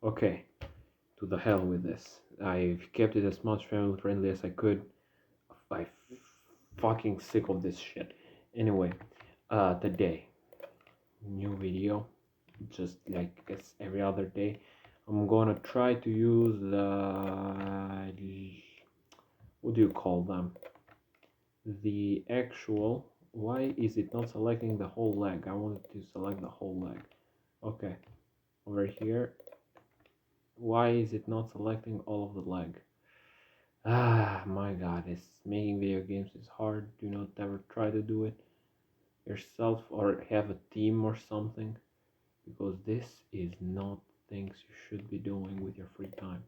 Okay, to the hell with this. I've kept it as much family friendly as I could. I fucking sick of this shit. Anyway, today, new video, just like as every other day. I'm gonna try to use the, what do you call them? The actual, why is it not selecting the whole leg? I wanted to select the whole leg. Okay, over here, why is it not selecting all of the leg? Ah, my god, it's making video games is hard. Do not ever try to do it yourself or have a team or something, because this is not things you should be doing with your free time.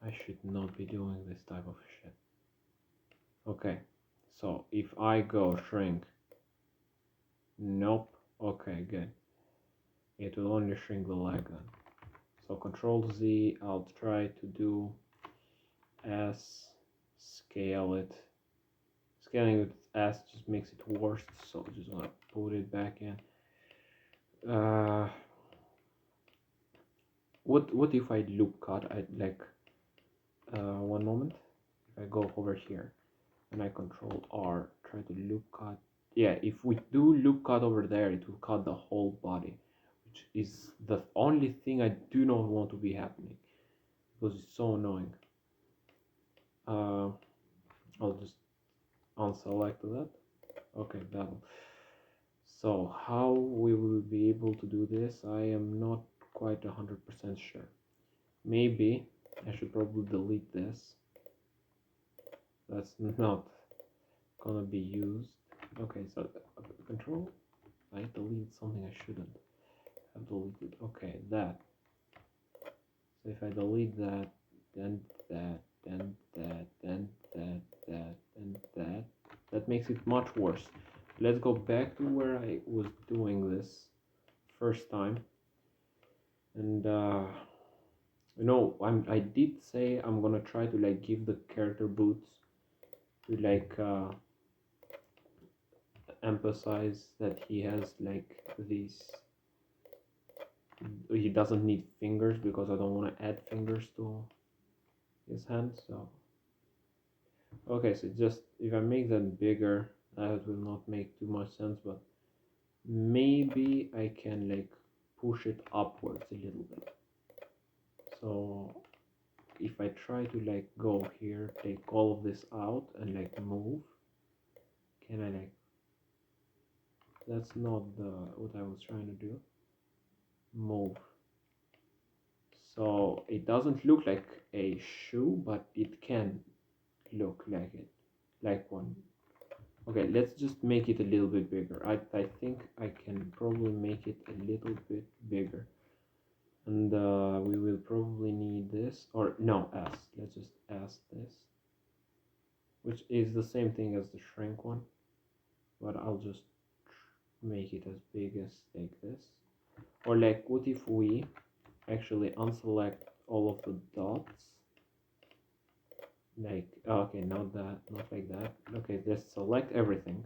I should not be doing this type of shit. Okay, so if I go shrink, nope. Okay, good. It will only shrink the leg then. So Control Z, I'll try to do S, scale it. Scaling with S just makes it worse, so just gonna put it back in. What if I loop cut? I like one moment. If I go over here and I Control R, try to loop cut. Yeah, if we do loop cut over there, it will cut the whole body, which is the only thing I do not want to be happening because it's so annoying. I'll just unselect that. Okay, that'll. So how we will be able to do this, I am not quite 100% sure. Maybe I should probably delete this. That's not gonna be used. Okay, so control. I deleted something I shouldn't have deleted. Okay, that. So if I delete that, then that, then that, then that, that, and that, that makes it much worse. Let's go back to where I was doing this first time. And I did say I'm gonna try to like give the character boots to like emphasize that he has like these, he doesn't need fingers because I don't want to add fingers to his hand. So okay, so just if I make that bigger, that will not make too much sense, but maybe I can like push it upwards a little bit. So if I try to like go here, take all of this out and like move, can I like, that's not the what I was trying to do. Move. So it doesn't look like a shoe, but it can look like it, like one. Okay, let's just make it a little bit bigger. I think I can probably make it a little bit bigger. And we will probably need this, or no, S. Let's just S this, which is the same thing as the shrink one, but I'll just make it as big as like this. Or like, what if we actually unselect all of the dots? Like, okay, not that, not like that. Okay, let's select everything.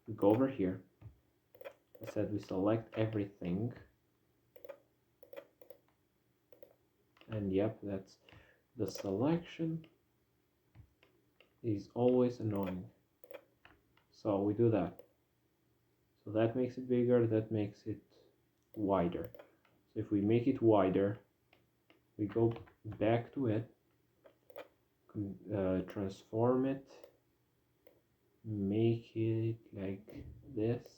We go over here. I said we select everything. And yep, that's the selection is always annoying. So we do that. So that makes it bigger, that makes it wider. So if we make it wider, we go back to it, transform it, make it like this.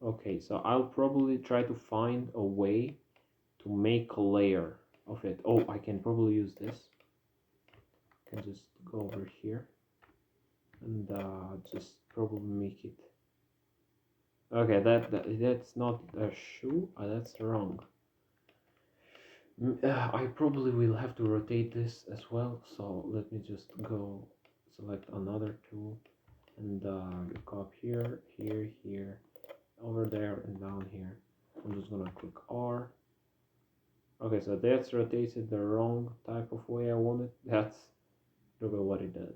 Okay, so I'll probably try to find a way to make a layer of it. Oh, I can probably use this. I can just go over here and just probably make it. Okay, that's not a shoe. That's wrong. I probably will have to rotate this as well. So let me just go select another tool and go up here, here, here, over there, and down here. I'm just gonna click R. Okay, so that's rotated the wrong type of way I want it. That's, look at what it does.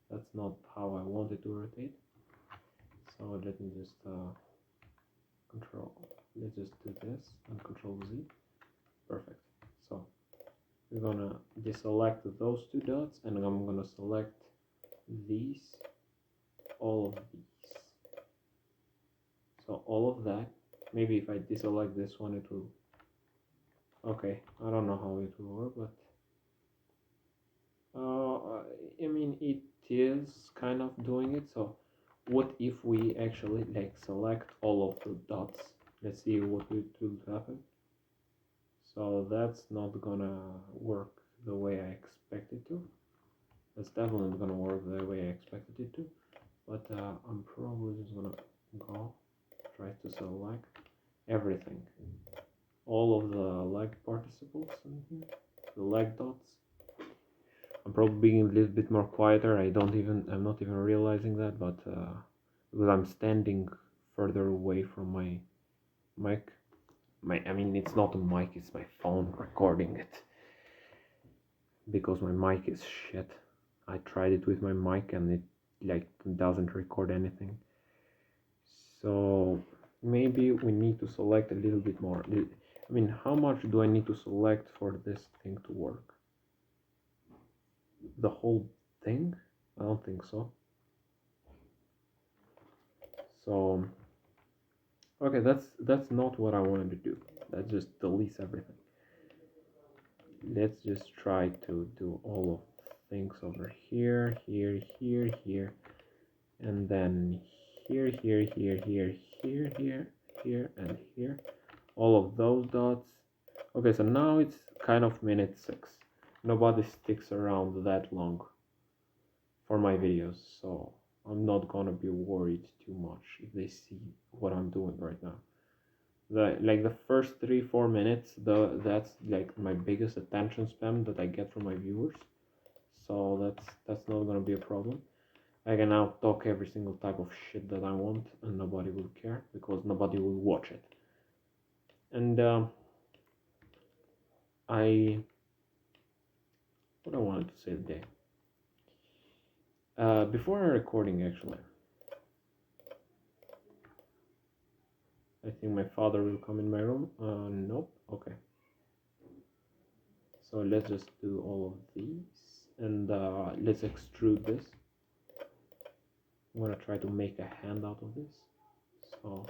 That's not how I want it to rotate. So let me just let's just do this and Control Z. Perfect. So we're gonna deselect those two dots, and I'm gonna select these, all of these. So all of that. Maybe if I deselect this one, it will. Okay, I don't know how it will work, but I mean it is kind of doing it. So what if we actually like select all of the dots? Let's see what it will happen. So that's not gonna work the way I expected to. That's definitely not gonna work the way I expected it to. But I'm probably just gonna go try to select everything, all of the leg participles in here, the leg dots. I'm probably being a little bit more quieter. I'm not even realizing that, but because I'm standing further away from my mic. I mean, it's not a mic, it's my phone recording it. Because my mic is shit. I tried it with my mic and it like doesn't record anything. So maybe we need to select a little bit more. I mean, how much do I need to select for this thing to work? The whole thing? I don't think so. So okay, that's not what I wanted to do. That just deletes everything. Let's just try to do all of things over here, here, here, here, and then here, here, here, here, here, here, here, and here. All of those dots. Okay, so now it's kind of minute 6. Nobody sticks around that long for my videos, so I'm not gonna be worried too much if they see what I'm doing right now. The first 3-4 minutes, that's like my biggest attention span that I get from my viewers, so that's not gonna be a problem. I can now talk every single type of shit that I want, and nobody will care because nobody will watch it. And what I wanted to say today. Before our recording, actually, I think my father will come in my room. Nope. Okay. So let's just do all of these, and let's extrude this. I'm gonna try to make a hand out of this. So,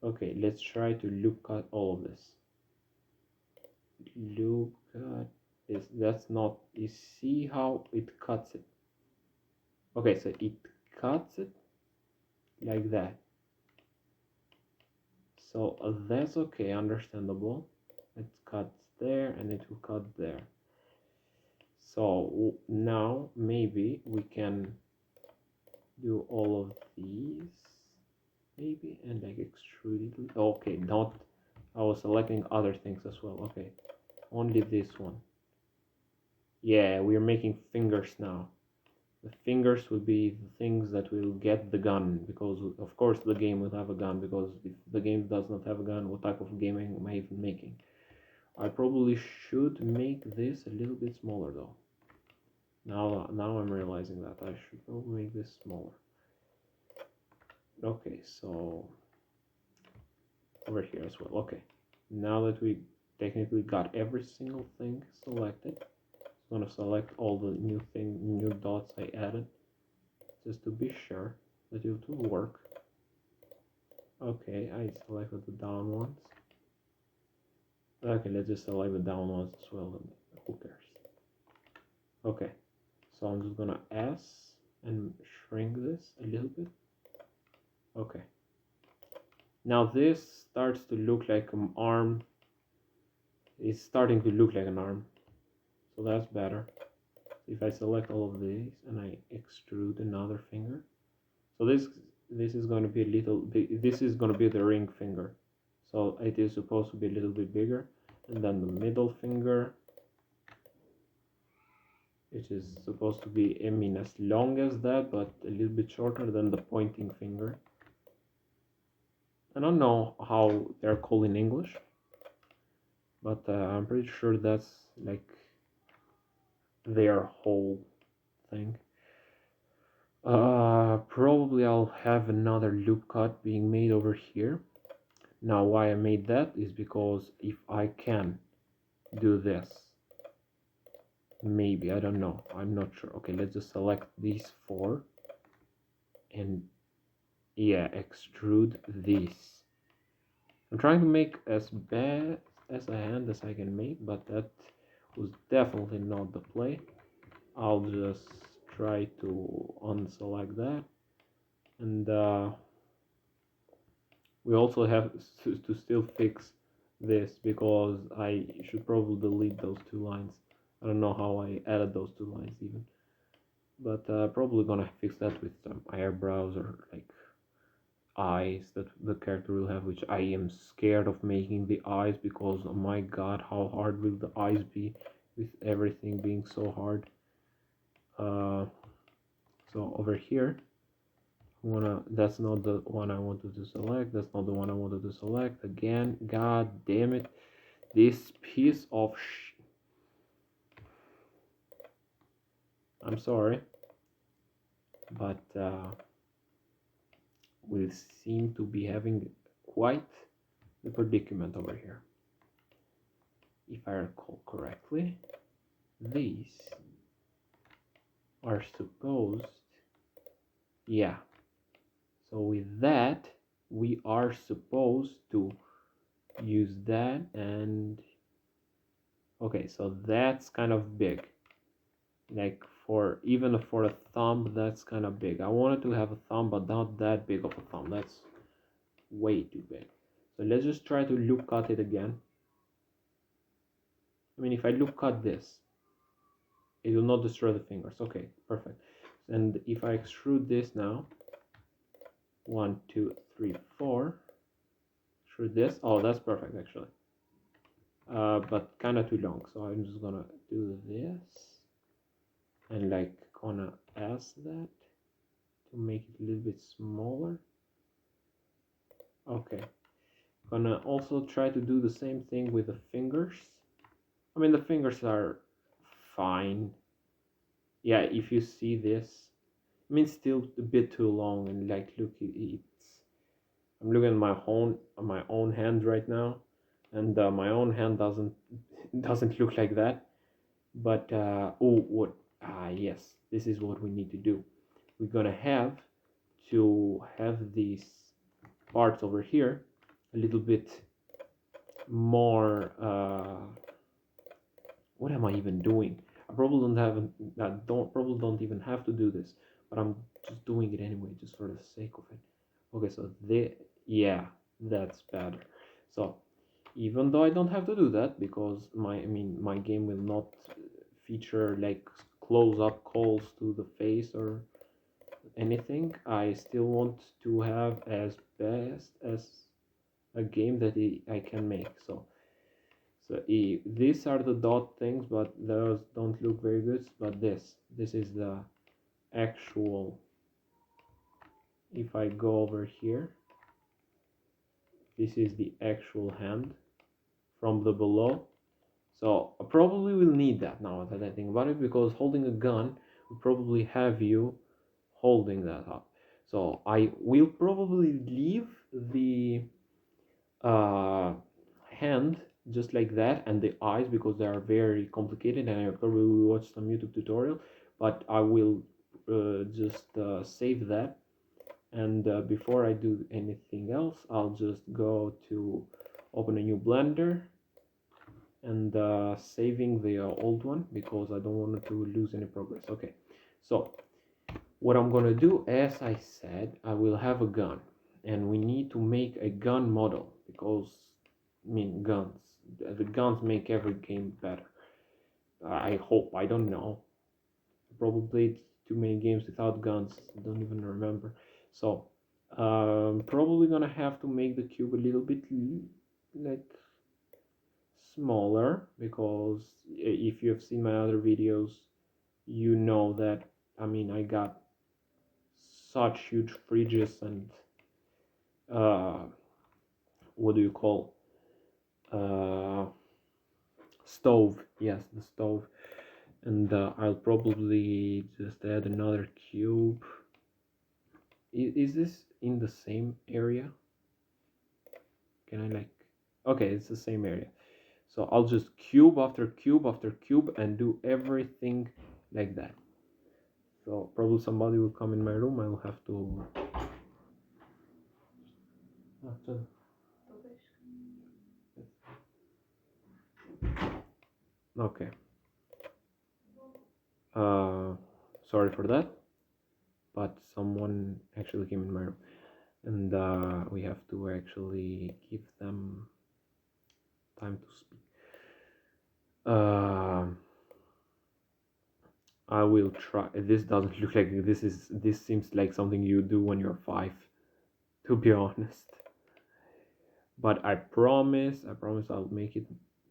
okay, let's try to look at all of this. Look at this. That's not. You see how it cuts it? Okay, so it cuts it like that. So that's okay, understandable. It cuts there and it will cut there. So now maybe we can do all of these, maybe, and like extrude it. Okay, not. I was selecting other things as well. Okay, only this one. Yeah, we're making fingers now. The fingers will be the things that will get the gun, because of course the game will have a gun, because if the game does not have a gun, what type of game am I even making? I probably should make this a little bit smaller though. Now I'm realizing that I should probably make this smaller. Okay, so over here as well. Okay, now that we technically got every single thing selected, I'm gonna select all the new dots I added, just to be sure that it will work. Okay, I selected the down ones. Okay, let's just select the down ones as well, and who cares? Okay, so I'm just gonna S and shrink this a little bit. Okay. Now this starts to look like an arm. It's starting to look like an arm. So that's better. If I select all of these and I extrude another finger. So this is going to be a little bit, this is going to be the ring finger. So it is supposed to be a little bit bigger. And then the middle finger, which is supposed to be, I mean, as long as that, but a little bit shorter than the pointing finger. I don't know how they're called in English, but I'm pretty sure that's like their whole thing. Probably I'll have another loop cut being made over here. Now why I made that is because if I can do this, maybe, I don't know, I'm not sure. Okay, let's just select these 4 and yeah, extrude these. I'm trying to make as bad as a hand as I can make, but that was definitely not the play. I'll just try to unselect that, and we also have to still fix this because I should probably delete those 2 lines. I don't know how I added those 2 lines even, but probably gonna fix that with some eyebrows or like eyes that the character will have, which I am scared of making the eyes because oh my god, how hard will the eyes be with everything being so hard. So over here that's not the one I wanted to select, that's not the one I wanted to select again. God damn it, this piece of I'm sorry, but we seem to be having quite the predicament over here. If I recall correctly, these are supposed, yeah, so with that we are supposed to use that, and okay, so that's kind of big, like for even for a thumb, that's kind of big. I wanted to have a thumb, but not that big of a thumb, that's way too big. So let's just try to loop cut it again. I mean, if I loop cut this, it will not destroy the fingers. Okay, perfect. And if I extrude this now, 1 2 3 4, extrude this, oh that's perfect actually, but kind of too long, so I'm just gonna do this and like gonna ask that to make it a little bit smaller. Okay, gonna also try to do the same thing with the fingers. I mean, the fingers are fine. Yeah, if you see this, I mean, still a bit too long, and like look, it's I'm looking at my own hand right now, and my own hand doesn't look like that. But oh, what? Yes, this is what we need to do. We're gonna have to have these parts over here a little bit more. What am I even doing? I probably don't even have to do this, but I'm just doing it anyway, just for the sake of it. Okay, so yeah, that's better. So even though I don't have to do that because my game will not feature like close-up calls to the face or anything, I still want to have as best as a game that I can make. So these are the dot things, but those don't look very good. But this is the actual. If I go over here, this is the actual hand from the below. So I probably will need that now that I think about it, because holding a gun will probably have you holding that up. So I will probably leave the hand just like that, and the eyes, because they are very complicated, and I probably will watch some YouTube tutorial, but I will just save that, and before I do anything else, I'll just go to open a new Blender and saving the old one because I don't want to lose any progress. Okay, so what I'm gonna do, as I said, I will have a gun, and we need to make a gun model because I mean guns. The guns make every game better. I hope. I don't know. Probably played too many games without guns. I don't even remember. So probably gonna have to make the cube a little bit like smaller, because if you have seen my other videos, you know that I mean I got such huge fridges and uh, what do you call uh, stove? Yes, the stove. And I'll probably just add another cube. Is this in the same area? can I like, okay, it's the same area. So I'll just cube after cube after cube and do everything like that. So probably somebody will come in my room. I will have to. Okay. Sorry for that, but someone actually came in my room, and we have to actually give them time to speak. I will try. This doesn't look like this is. This seems like something you do when you're 5, to be honest. But I promise I'll make it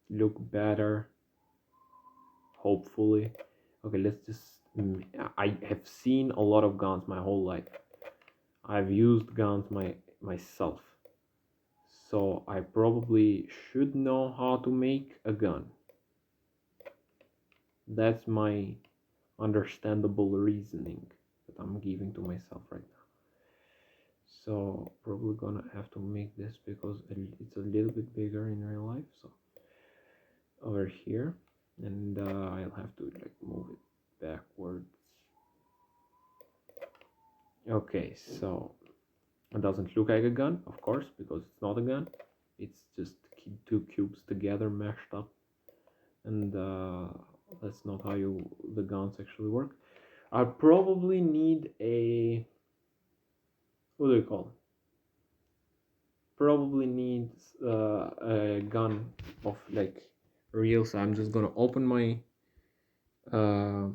look better. Hopefully. Okay, let's just. I have seen a lot of guns my whole life. I've used guns myself. So I probably should know how to make a gun. That's my understandable reasoning that I'm giving to myself right now. So probably gonna have to make this because it's a little bit bigger in real life. So over here, and I'll have to like move it backwards. Okay, so it doesn't look like a gun, of course, because it's not a gun. It's just 2 cubes together meshed up, and that's not how the guns actually work. I probably need a, what do you call it? Probably needs a gun of like real. So I'm just gonna open my uh,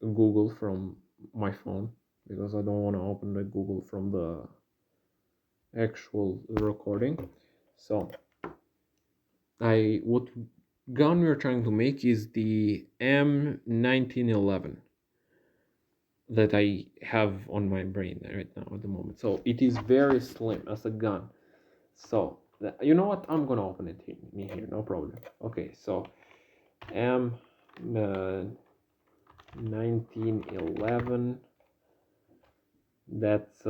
Google from my phone because I don't want to open the Google from the actual recording. So what gun we're trying to make is the M1911 that I have on my brain right now at the moment. So it is very slim as a gun. So you know what? I'm gonna open it here, no problem. Okay, so M1911. That's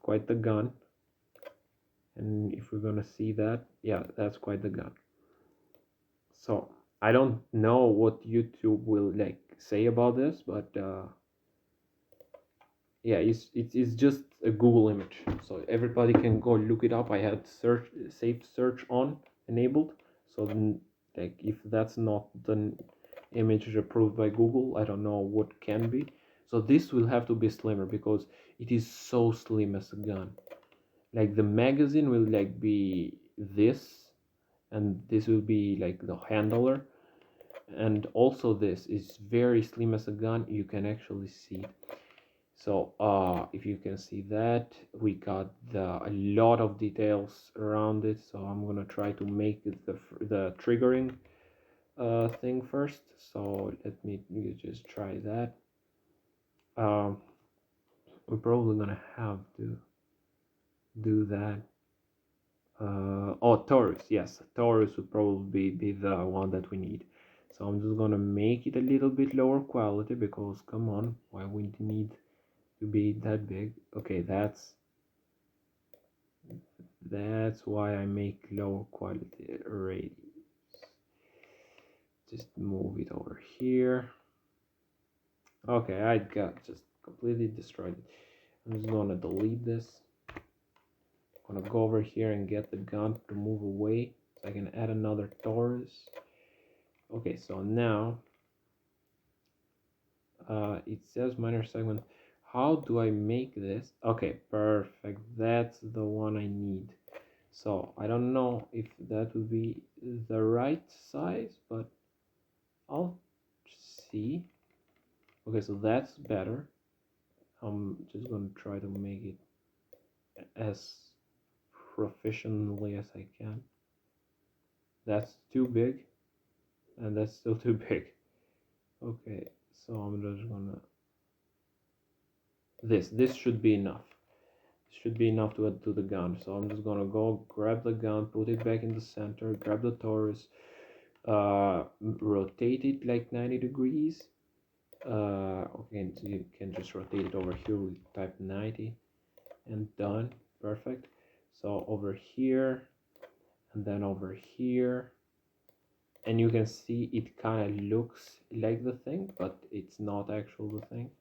quite the gun. And if we're gonna see that, yeah, that's quite the gun. So I don't know what YouTube will like say about this, but yeah, it's just a Google image, so everybody can go look it up. I had safe search on enabled, so then, like, if that's not the image approved by Google, I don't know what can be. So this will have to be slimmer because it is so slim as a gun. Like the magazine will like be this, and this will be like the handler, and also this is very slim as a gun. You can actually see it. So if you can see that, we got a lot of details around it. So I'm gonna try to make the triggering thing first. So let me just try that. We're probably gonna have to do that. Oh, Taurus, yes, Taurus would probably be the one that we need. So I'm just gonna make it a little bit lower quality because come on, why would you need to be that big? Okay, that's why I make lower quality radius. Just move it over here. Okay, I got just completely destroyed it. I'm just gonna delete this. I'm gonna go over here and get the gun to move away so I can add another Taurus. Okay, so now it says minor segment. How do I make this? Okay, perfect. That's the one I need. So I don't know if that would be the right size, but I'll see. Okay, so that's better. I'm just gonna try to make it as proficiently as I can. That's too big, and that's still too big. Okay, so I'm just gonna, this should be enough. Should be enough to add to the gun. So I'm just gonna go grab the gun, put it back in the center, grab the Taurus, rotate it like 90 degrees. Okay, so you can just rotate it over here. We type 90 and done. Perfect. So over here and then over here, and you can see it kind of looks like the thing, but it's not actually the thing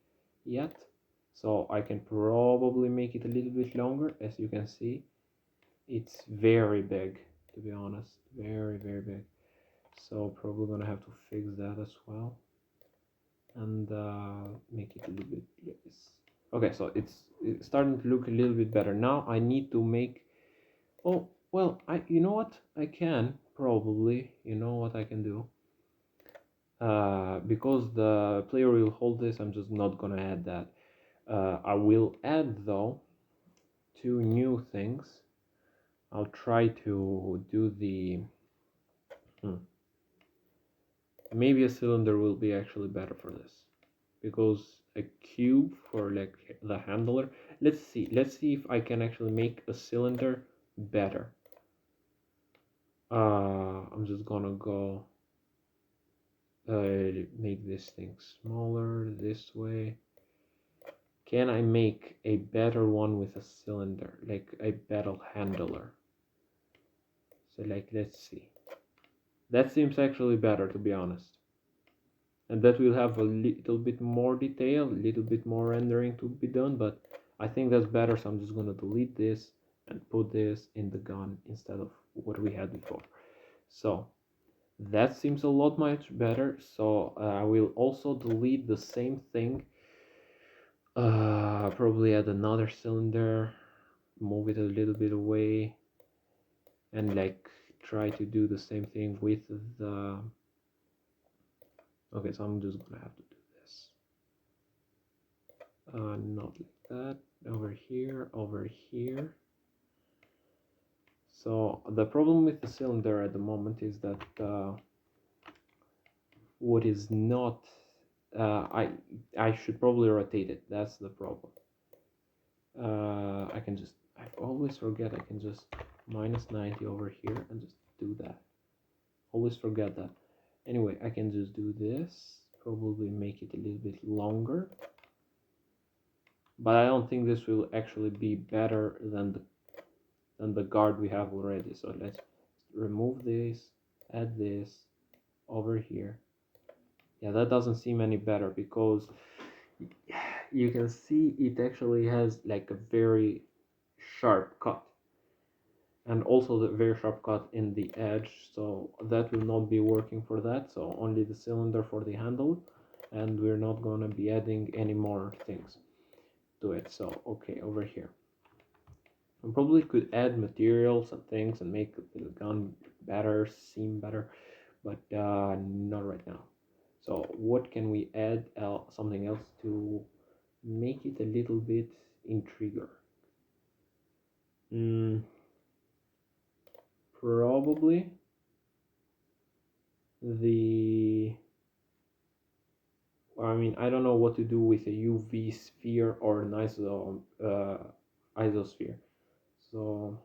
yet. So I can probably make it a little bit longer. As you can see, it's very big, to be honest, very big. So probably gonna have to fix that as well, and make it a little bit less. Okay, so it's starting to look a little bit better. Now I need to make, oh well, you know what, I can probably, you know what I can do, because the player will hold this, I'm just not gonna add that. I will add though two new things. I'll try to do the maybe a cylinder will be actually better for this, because a cube for like the handler. Let's see if I can actually make a cylinder better. I'm just gonna go make this thing smaller this way. Can I make a better one with a cylinder, like a better handler? So like, let's see. That seems actually better, to be honest. And that will have a little bit more detail, a little bit more rendering to be done, but I think that's better, so I'm just gonna delete this and put this in the gun instead of what we had before. So that seems a lot much better. So I will also delete the same thing, probably add another cylinder, move it a little bit away, and like try to do the same thing with the, okay, so I'm just gonna have to do this, not like that, over here, over here. So the problem with the cylinder at the moment is that what is not, I should probably rotate it. That's the problem. I can just, I always forget I can just minus 90 over here and just do that. Always forget that. Anyway, I can just do this, probably make it a little bit longer, but I don't think this will actually be better than the guard we have already. So let's remove this, add this over here. Yeah, that doesn't seem any better, because you can see it actually has like a very sharp cut, and also the very sharp cut in the edge, so that will not be working for that. So only the cylinder for the handle, and we're not gonna be adding any more things to it. So okay, over here I probably could add materials and things and make the gun better, seem better, but not right now. So what can we add something else to make it a little bit intriguing? Probably the, I mean, I don't know what to do with a UV sphere or an isosphere. So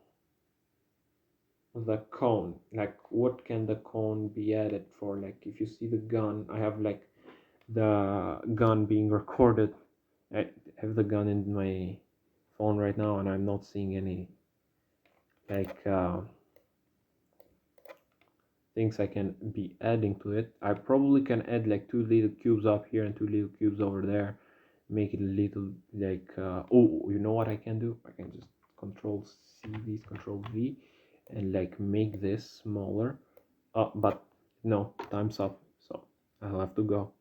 the cone, like what can the cone be added for? Like if you see the gun, I have like the gun being recorded. I have the gun in my phone right now, and I'm not seeing any like things I can be adding to it. I probably can add like two little cubes up here and two little cubes over there, make it a little like oh, you know what I can do? I can just control C these, control V, and like make this smaller. But no, time's up, so I'll have to go.